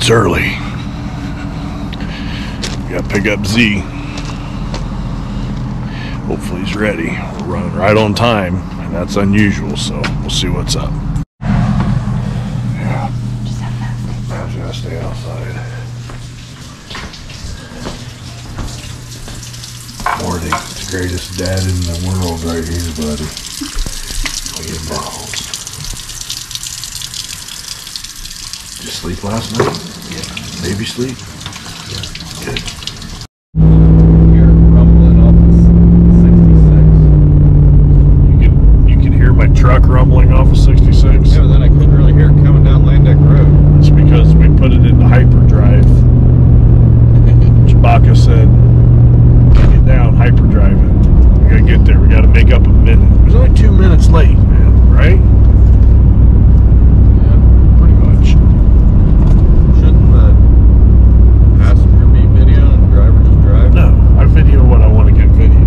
It's early. We gotta pick up Z. Hopefully he's ready. We're running right on time, and that's unusual, so we'll see what's up. Yeah. I just gotta stay outside. Morty, the greatest dad in the world right here, buddy. Clean balls. Did you sleep last night? Yeah. Baby sleep? Yeah. Good. You're rumbling off of 66. You can hear my truck rumbling off of 66? Yeah, but then I couldn't really hear it coming down Landeck Road. It's because we put it into hyperdrive. Chewbacca said, get down, hyperdrive it. We gotta get there. We gotta make up a minute. It was only 2 minutes late, man, right? Yeah. Pretty much. Shouldn't the passenger be video and the driver just drive? No, I video what I want to get video.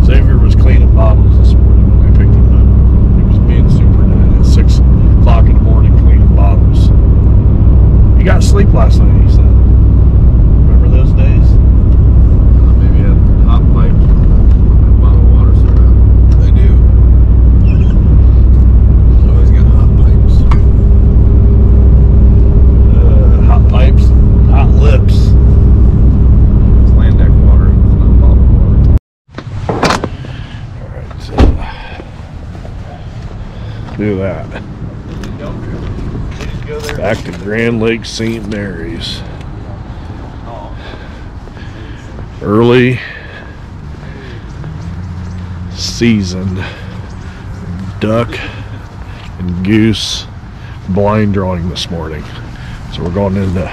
Xavier was cleaning bottles this morning when I picked him up. He was being super dad at 6 o'clock in the morning cleaning bottles. He got sleep last night, he said. Remember those days? Maybe had hot pipes and bottled water syrup. They do. Always got hot pipes. Hot pipes, hot lips. It's Landeck water, it's not bottled water. Alright, so do that. Back to Grandlake St Mary's. Early season duck and goose blind drawing this morning. So we're going into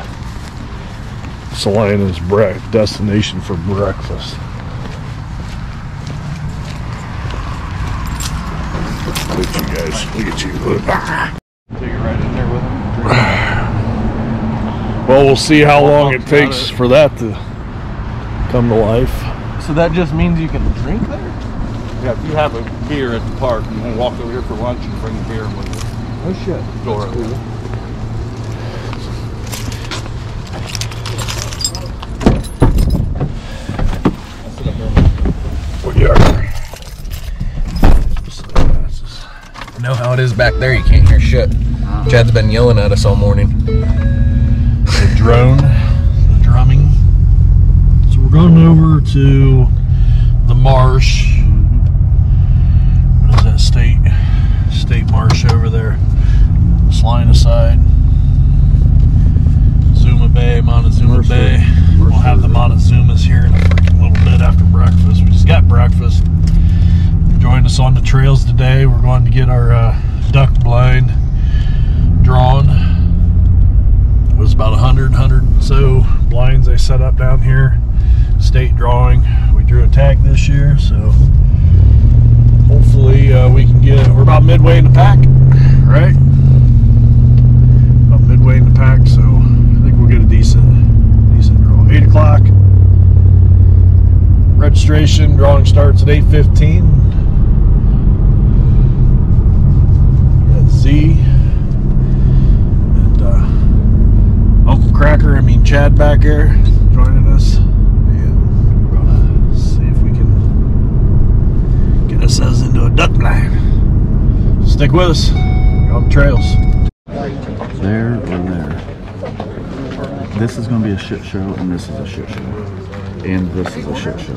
Salina's destination for breakfast. Look at you guys. Look at you. Take it right in there with them. Well, we'll see how long it takes for that to come to life. So that just means you can drink there? Yeah, if you have a beer at the park and you want to walk over here for lunch and bring the beer with you. Oh shit. Door open. You know how it is back there, you can't hear shit. Chad's been yelling at us all morning. The drone, the drumming. So we're going over to the marsh. What is that state marsh over there? Salina side. Zuma Bay, Montezuma Bay. We'll have the Montezumas here in a freaking little bit after breakfast. We just got breakfast. Joined us on the trails today. We're going to get our duck blind drawn. It was about 100 and so blinds they set up down here. State drawing. We drew a tag this year, so hopefully we can get it. We're about midway in the pack, right? About midway in the pack, so I think we'll get a decent draw. 8 o'clock. Registration, drawing starts at 8:15. Z and Uncle Cracker, Chad back here joining us, and we're gonna see if we can get ourselves into a duck blind. Stick with us. We're on the trails. There or there. This is going to be a shit show, and this is a shit show, and this is a shit show.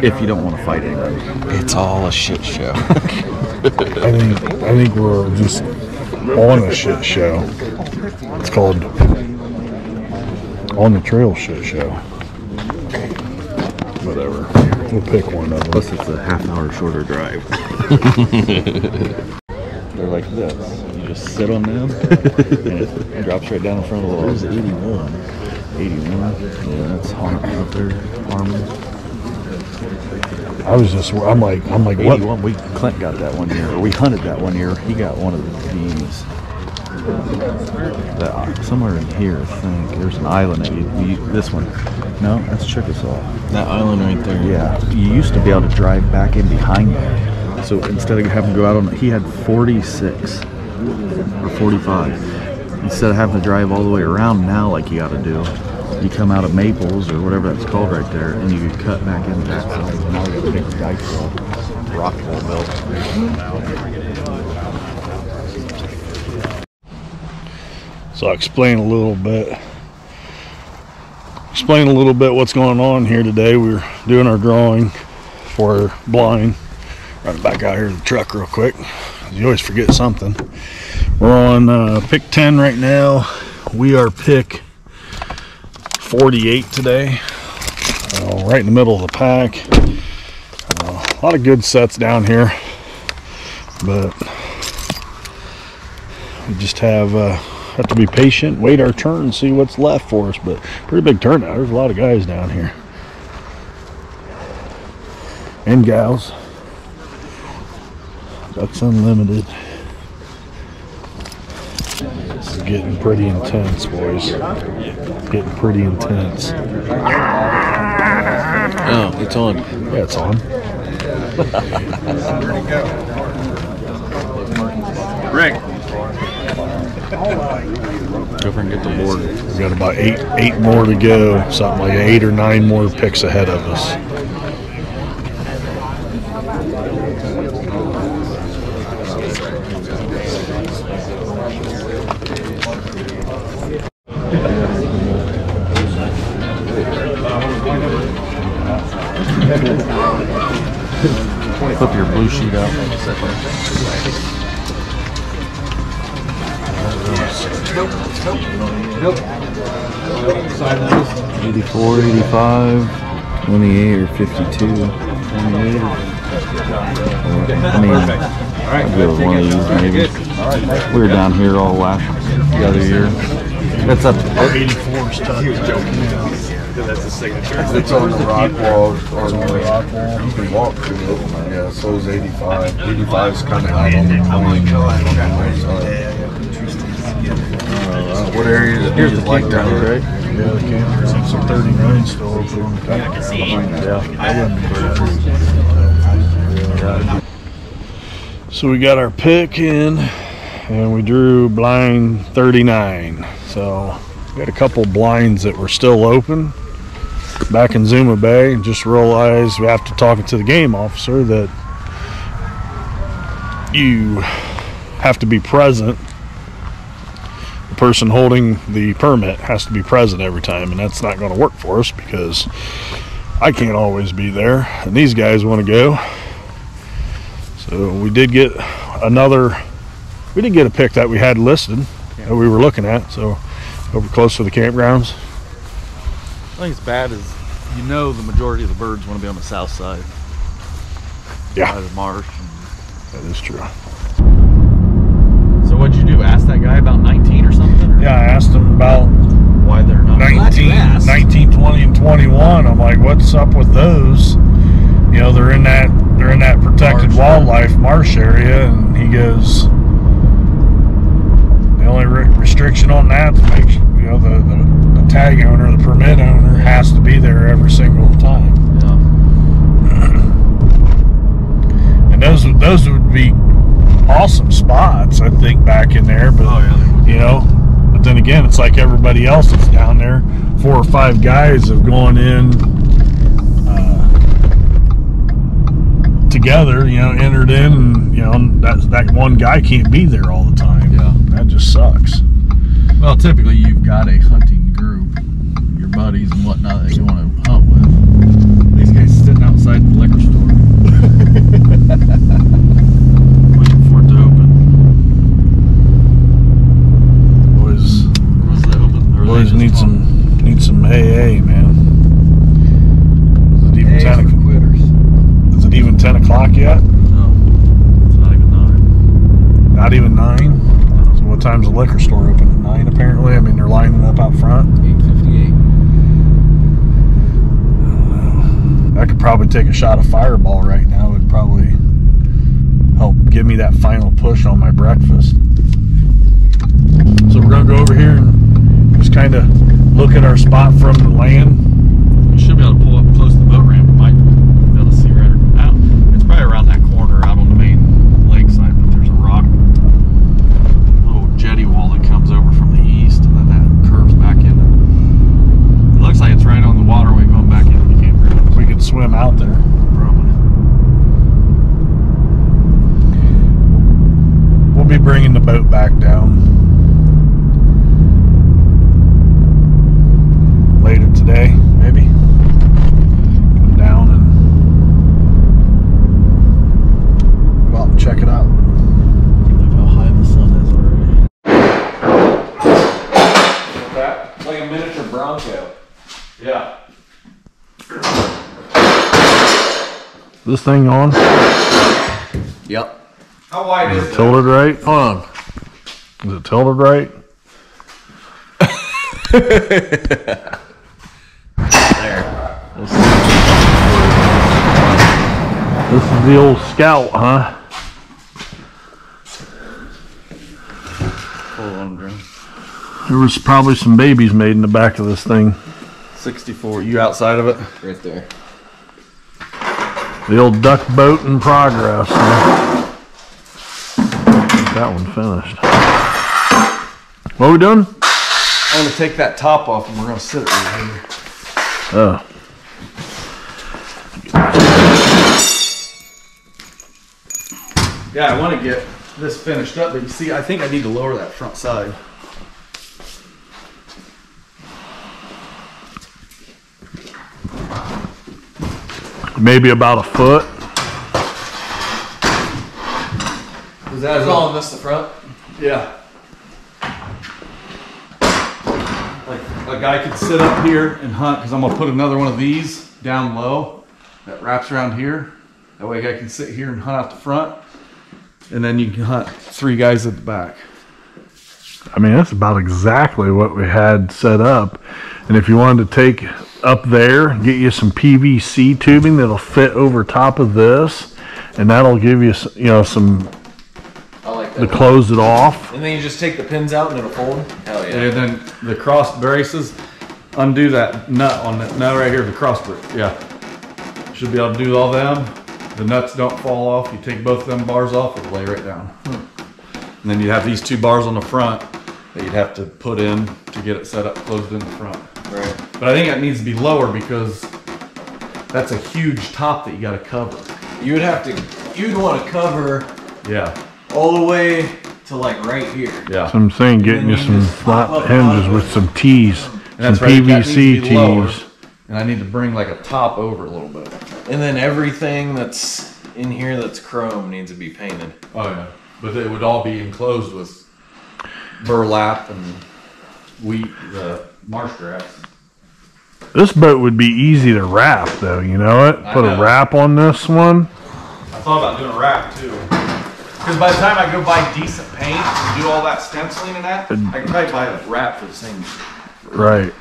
If you don't want to fight anybody, It's all a shit show. I think we're just on a shit show. It's called On the Trail Shit Show. Whatever. We'll pick one of them. plus it's a half-hour shorter drive. They're like this. You just sit on them, and it drops right down in front of the wall. There's 81. 81. Yeah, that's hot out there, farming. I'm like, what? 81. Clint got that one year, or we hunted that one year. He got one of these. Somewhere in here, I think. There's an island that this one. No, that's Chickasaw. That island right there. Yeah, you used to be able to drive back in behind that. So instead of having to go out on, he had 46 or 45. instead of having to drive all the way around now like you got to do, you come out of Maples or whatever that's called right there, and you can cut back into that side. Now we got to take the dikes off. Rock wall built. So I'll explain a little bit what's going on here today. We're doing our drawing for our blind. Run back out here to the truck real quick. You always forget something. We're on pick 10 right now. We are pick 48 today. Right in the middle of the pack. A lot of good sets down here, but we just have to be patient, wait our turn, see what's left for us. But pretty big turnout. There's a lot of guys down here and gals. That's unlimited. This is getting pretty intense, boys. It's getting pretty intense. Oh, it's on. Yeah, it's on. Rick. Go over and get the board. We've got about eight more to go. Something like 8 or 9 more picks ahead of us. Flip your blue sheet out. 84, 85, 28 or 52. 28. I mean, I'd go with one of these maybe. We were down here all last the other year. That's up. Our 84 is tough. That's the signature. It's on the rock wall. On the rock wall. You can walk through it. Yeah, so is 85. 85 is kind of out on the what area is it? Here's the like down there, right? Yeah, the campers have some 39 still open on the campground. Yeah. So we got our pick in, and we drew blind 39. So we got a couple blinds that were still open back in Zuma Bay, and just realized after talking to the game officer that you have to be present. The person holding the permit has to be present every time, and that's not going to work for us because I can't always be there, and these guys want to go. So we did get a pick that we had listed that we were looking at, so over close to the campgrounds. I think it's bad is, you know, the majority of the birds want to be on the south side. Yeah, By the marsh. that is true. So what'd you do? Ask that guy about 19 or something? Or Yeah, I asked him about why they're not 19, 20, and 21. I'm like, what's up with those? You know, they're in that protected wildlife marsh area, and he goes, the only restriction on that to make, you know, the tag owner, the permit owner, has to be there every single time. Yeah. And those would be awesome spots, I think, back in there. But you know, but then again, it's like everybody else that's down there. 4 or 5 guys have gone in together, you know, entered in, and you know, that one guy can't be there all the time. Yeah. That just sucks. Well, typically you've got a hunting group, your buddies and whatnot that you want to hunt with. These guys sitting outside the liquor store. Waiting for it to open. Boys need some AA, man. Is it even 10 o'clock yet? No, it's not even 9. Not even 9? So what time's the liquor store open? At 9 apparently? I mean, they're lining up out front. 8:58. I could probably take a shot of Fireball right now. It would probably help give me that final push on my breakfast. So we're going to go over here and just kind of look at our spot from the land. You should be able to pull up close to the boat ramp. You might be able to see right out. It's probably around that corner out on the main lakeside, but there's a rock, little jetty wall that comes over from the be bringing the boat back down later today, maybe. Come down and go out and check it out. Look how high the sun is already. It's like a miniature Bronco. Yeah. This thing on? Yep. How wide is Is it it? tilted right? Hold on. Is it tilted right? There. This is the old Scout, huh? Hold on, Drew. There was probably some babies made in the back of this thing. 64. You outside of it? Right there. The old duck boat in progress. Huh? Get that one finished. What are we doing? I'm going to take that top off and we're going to sit it right here. Oh. Yeah, I want to get this finished up, but you see, I think I need to lower that front side. Maybe about a foot. Is that Calling this the front? Yeah. Like a guy could sit up here and hunt, because I'm going to put another one of these down low that wraps around here. That way a guy can sit here and hunt out the front. And then you can hunt 3 guys at the back. I mean, that's about exactly what we had set up. And if you wanted to take up there, get you some PVC tubing that'll fit over top of this, and that'll give you, you know, some I like to that. close it off. And then you just take the pins out and it'll fold? Hell yeah. And then the cross braces, undo that nut on that nut right here, the cross brace. Yeah. Should be able to do all them. The nuts don't fall off. You take both of them bars off, it'll lay right down. And then you have these 2 bars on the front that you'd have to put in to get it set up closed in the front. Right. But I think that needs to be lower because that's a huge top that you got to cover. You would have to, you'd want to cover Yeah. all the way to like right here. Yeah. So I'm saying getting you some flat hinges with some T's, some that's right, that needs to PVC be lower. T's. And I need to bring like a top over a little bit. And then everything that's in here that's chrome needs to be painted. Oh yeah. But it would all be enclosed with burlap and wheat, marsh grass. This boat would be easy to wrap though, you know it? I Put a know. wrap on this one. I thought about doing a wrap too. Because by the time I go buy decent paint and do all that stenciling and that, I can probably buy a wrap for the same. Right.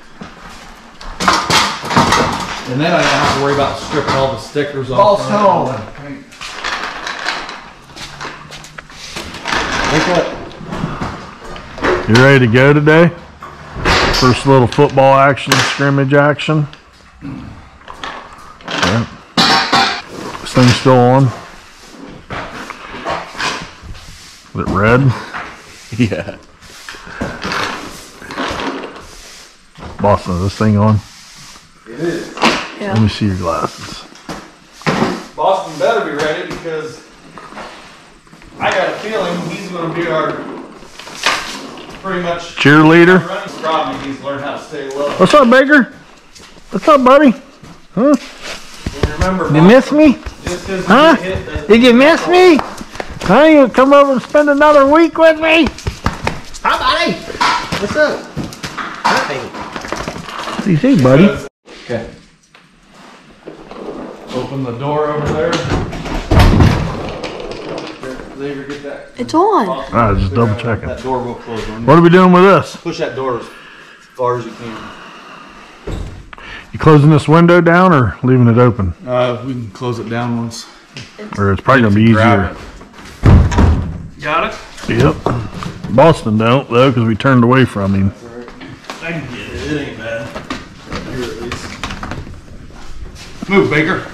And then I don't have to worry about stripping all the stickers off. You ready to go today? First little football action, scrimmage action. Yeah. This thing's still on. Is it red? Yeah. Boston, is this thing on? It is. Let me see your glasses. Boston better be ready because I got a feeling he's going to be our pretty much Cheerleader? running problem. He needs to learn how to stay low. What's up, Baker? What's up, buddy? Huh? And remember, You miss me? just because Huh? you get hit doesn't Did you miss me? Huh? You come over and spend another week with me? Hi, buddy. What's up? Nothing. What do you think, buddy? Okay. open the door over there. Xavier, get that. It's on. Alright, just double checking. That door will close on you. What are we doing with this? Push that door as far as you can. You closing this window down or leaving it open? We can close it down once. Or it's probably gonna be easier. Got it? Yep. Boston don't though, because we turned away from him. I can get it. It ain't bad. Here at least. Move, Baker.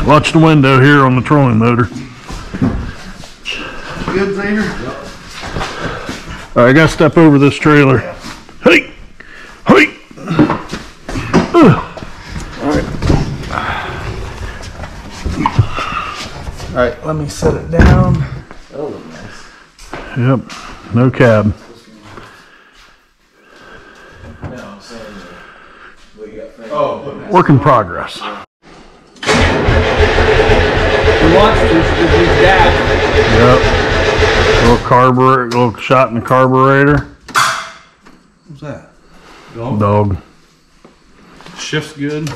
Watch the window here on the trolling motor. Good, Xavier? Alright, I gotta step over this trailer. Hey! Hey! Alright. All right, let me set it down. That'll look nice. Yep, no cab. Work in progress. He wants to, he's dad. Yep. Little carburetor, little shot in the carburetor. What's that? Dog. Shift's good.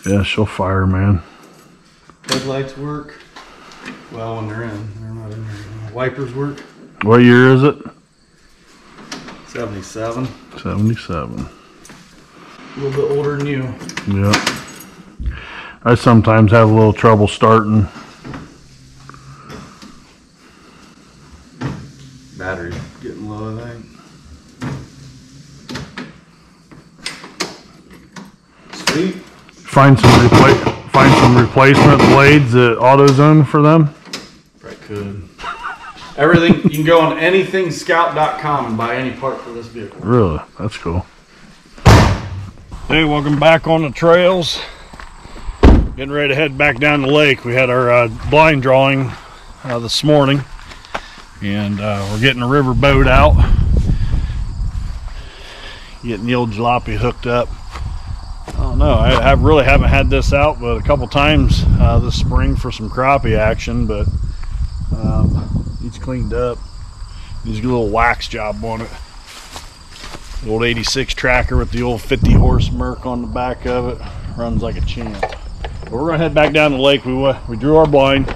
Yeah, she'll fire, man. Headlights work. Well, when they're in. They're not in there. Wipers work. What year is it? 77. 77. A little bit older than you. Yep. I sometimes have a little trouble starting. Battery's getting low, I think. Sweet. Find some replacement blades at AutoZone for them. Right, could. Everything, you can go on anythingscout.com and buy any part for this vehicle. Really? That's cool. Hey, welcome back on the trails. Getting ready to head back down the lake. We had our blind drawing this morning, and we're getting a river boat out. Getting the old jalopy hooked up. I don't know, I really haven't had this out but a couple times this spring for some crappie action, but it's cleaned up. Needs a little wax job on it. The old 86 tracker with the old 50 horse Merc on the back of it. Runs like a champ. But we're gonna head back down the lake. We drew our blind.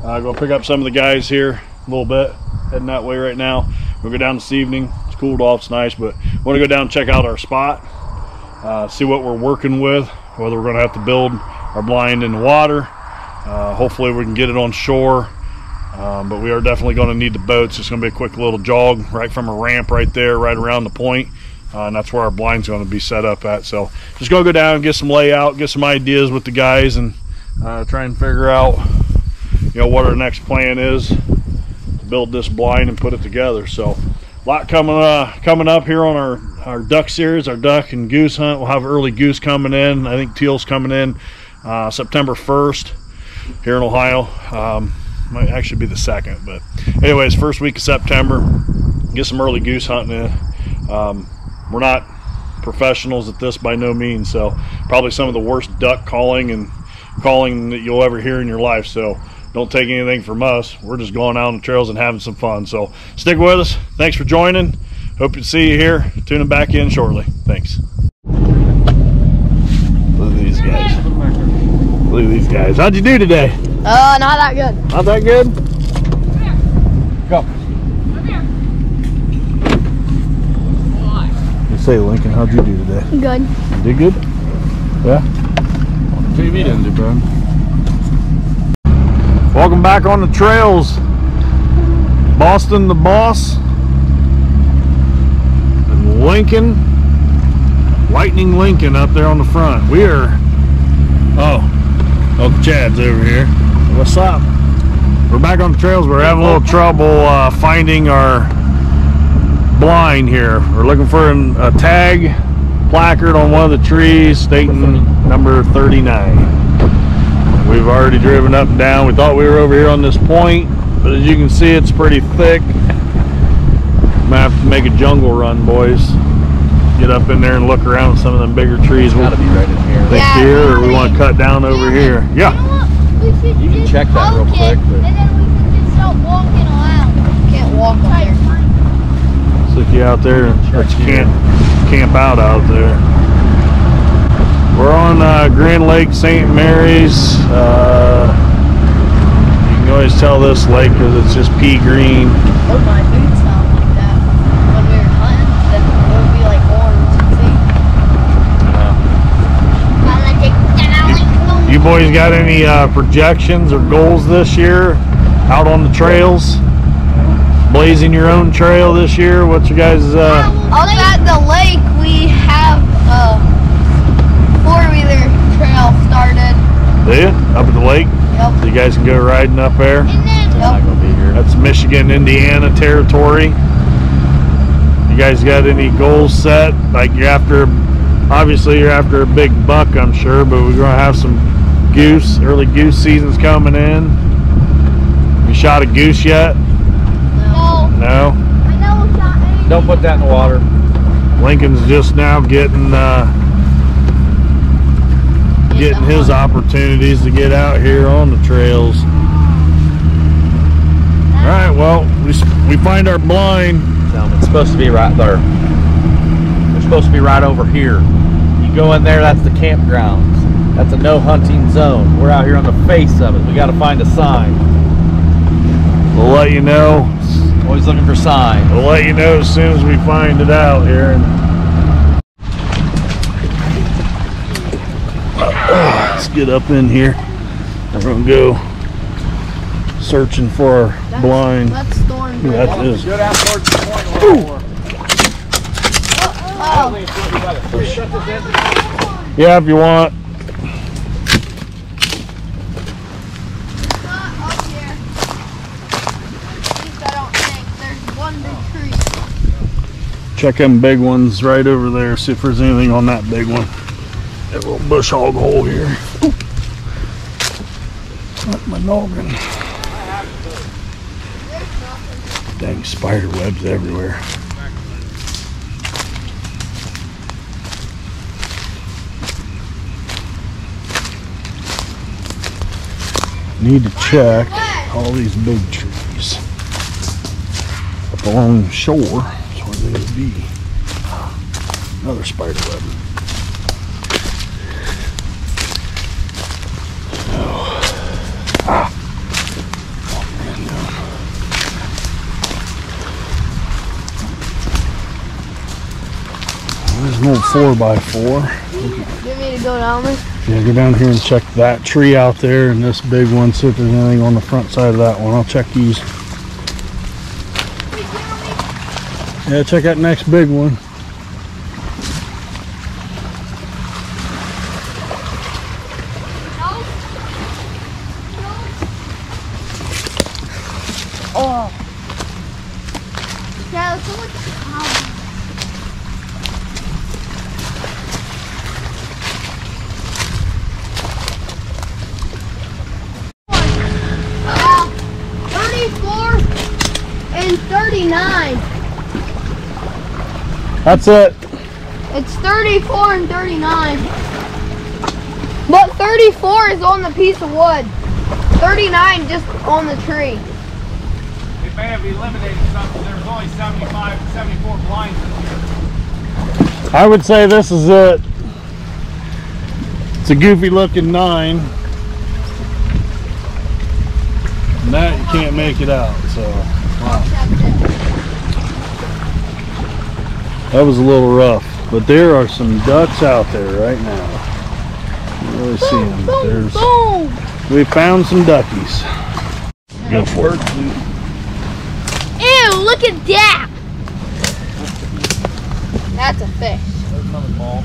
Go pick up some of the guys here a little bit. Heading that way right now. We'll go down this evening. It's cooled off, it's nice, but we want to go down and check out our spot. See what we're working with, whether we're going to have to build our blind in the water. Hopefully we can get it on shore, but we are definitely going to need the boats. It's going to be a quick little jog right from a ramp right there, right around the point, and that's where our blind's going to be set up at. So just going to go down and get some layout, get some ideas with the guys, and try and figure out, you know, what our next plan is to build this blind and put it together. So a lot coming up here on our duck series, our duck and goose hunt. We'll have early goose coming in. I think teal's coming in September 1st here in Ohio. Might actually be the 2nd, but anyways, first week of September, get some early goose hunting in. We're not professionals at this by no means, so probably some of the worst duck calling that you'll ever hear in your life. So don't take anything from us. We're just going out on the trails and having some fun. So stick with us. Thanks for joining. Hope to see you here. Tuning back in shortly. Thanks. Look at these guys. Look at these guys. How'd you do today? Not that good. Not that good? Go. You say, Lincoln, how'd you do today? Good. You did good? Yeah? TV didn't do bad. Welcome back on the trails. Boston the Boss and Lincoln, Lightning Lincoln up there on the front. We are, Uncle Chad's over here. What's up? We're back on the trails. We're having a little trouble finding our blind here. We're looking for a tag placard on one of the trees stating number 39. We've already driven up and down. We thought we were over here on this point, but as you can see, it's pretty thick. I'm gonna have to make a jungle run, boys. Get up in there and look around at some of them bigger trees. Gotta be right in here. Think here, or we want to cut down over here? Yeah. You can check that real quick. And then we can just start walking around. Can't walk on there. Stick you out there and let you camp out there. We're on Grandlake St Mary's. You can always tell this lake because it's just pea green. Hope my boots sound like that. When we were hunting, then it would be like orange and see. You boys got any projections or goals this year out on the trails? Blazing your own trail this year? What's your guys? Up at the lake, we have a four-wheeler trail started. Do you? Up at the lake? Yep. So you guys can go riding up there? Not gonna be here. That's Michigan, Indiana territory. You guys got any goals set? Like you're after Obviously, you're after a big buck, I'm sure, but we're gonna have some goose. Early goose season's coming in. You shot a goose yet? No. No. I know shot anything. Don't put that in the water. Lincoln's just now getting his opportunities to get out here on the trails. All right, well, we find our blind. It's supposed to be right there. They're supposed to be right over here. You go in there, that's the campgrounds. That's a no hunting zone. We're out here on the face of it. We got to find a sign. We'll let you know. Always looking for signs. We'll let you know as soon as we find it out here. Let's get up in here. We're gonna go searching for our blind. That's Storm. That is. Go down towards the point a little more. Yeah, if you want. Not up here. At least I don't think. There's one big tree. Check them big ones right over there. See if there's anything on that big one. That little bush hog hole here. Not my noggin. Dang spider webs everywhere. Need to check all these big trees up along the shore. That's where they would be. Another spider web. There's an old 4x4. You want me to go down there? Yeah, go down here and check that tree out there and this big one. See if there's anything on the front side of that one. I'll check these. Yeah, check that next big one. Oh. Yeah, let's go with the cow. 34 and 39. That's it. It's 34 and 39. But 34 is on the piece of wood. 39 just on the tree. They may have eliminated something. There's only 75, 74 blinds in here. I would say this is it. It's a goofy looking 9. And that you can't make it out, so wow. That was a little rough. But there are some ducks out there right now. You really see them. There's, we found some duckies. Go for it. Ew, look at that. That's a fish. There's another ball.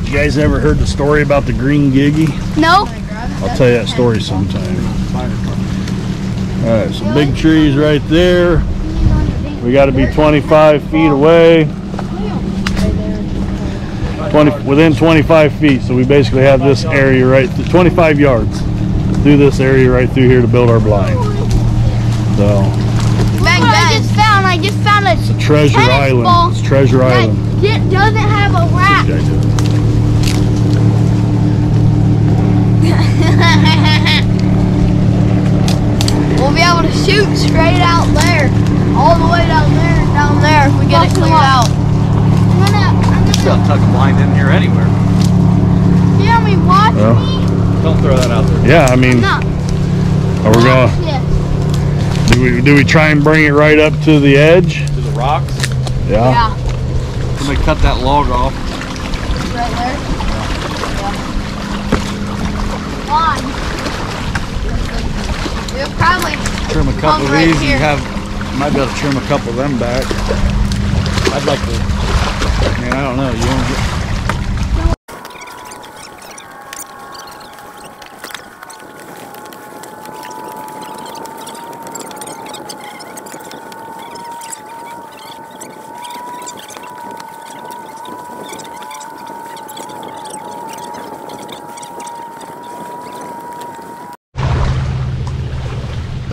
You guys ever heard the story about the green giggy? No. I'll tell you that story sometime. Alright, some big trees right there. We got to be 25 feet away. Within 25 feet. So we basically have this area right, 25 yards through this area right through here to build our blind. So. I just found a It's a treasure island. ball It's treasure island. that doesn't have a wrap. We'll be able to shoot straight out there, all the way down there and down there if we get it cleared out. They'll tuck a blind in here anywhere. Jeremy, watch Well. me. Don't throw that out there. Yeah, I mean, No. are we going? Yes. Do we try and bring it right up to the edge? To the rocks. Yeah. Yeah. Somebody cut that log off. Right there. Why? We'll probably Trim a couple of right these. here. You might be able to trim a couple of them back. I'd like to. I mean, I don't know. You want to get.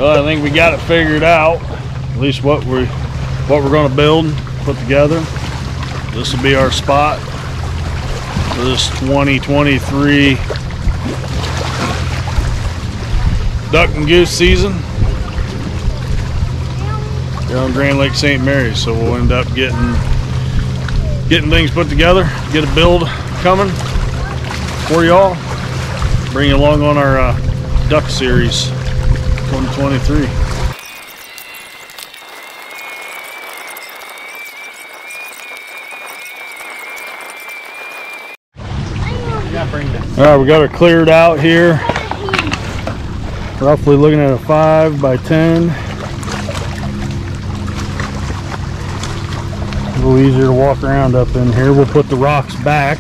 Well, I think we got it figured out. At least what we're going to build, put together. This will be our spot for this 2023 duck and goose season here on Grandlake St Mary. So we'll end up getting things put together, get a build coming for y'all, bring you along on our duck series 2023. All right, we got it cleared out here. Roughly looking at a 5 by 10. A little easier to walk around up in here. We'll put the rocks back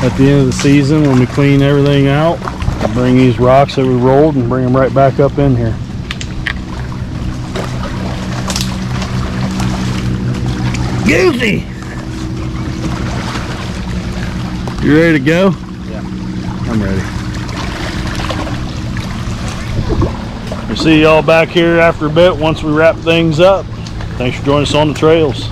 at the end of the season when we clean everything out. We'll bring these rocks that we rolled and bring them right back up in here. Goosey! You ready to go? Yeah. I'm ready. We'll see y'all back here after a bit once we wrap things up. Thanks for joining us on the trails.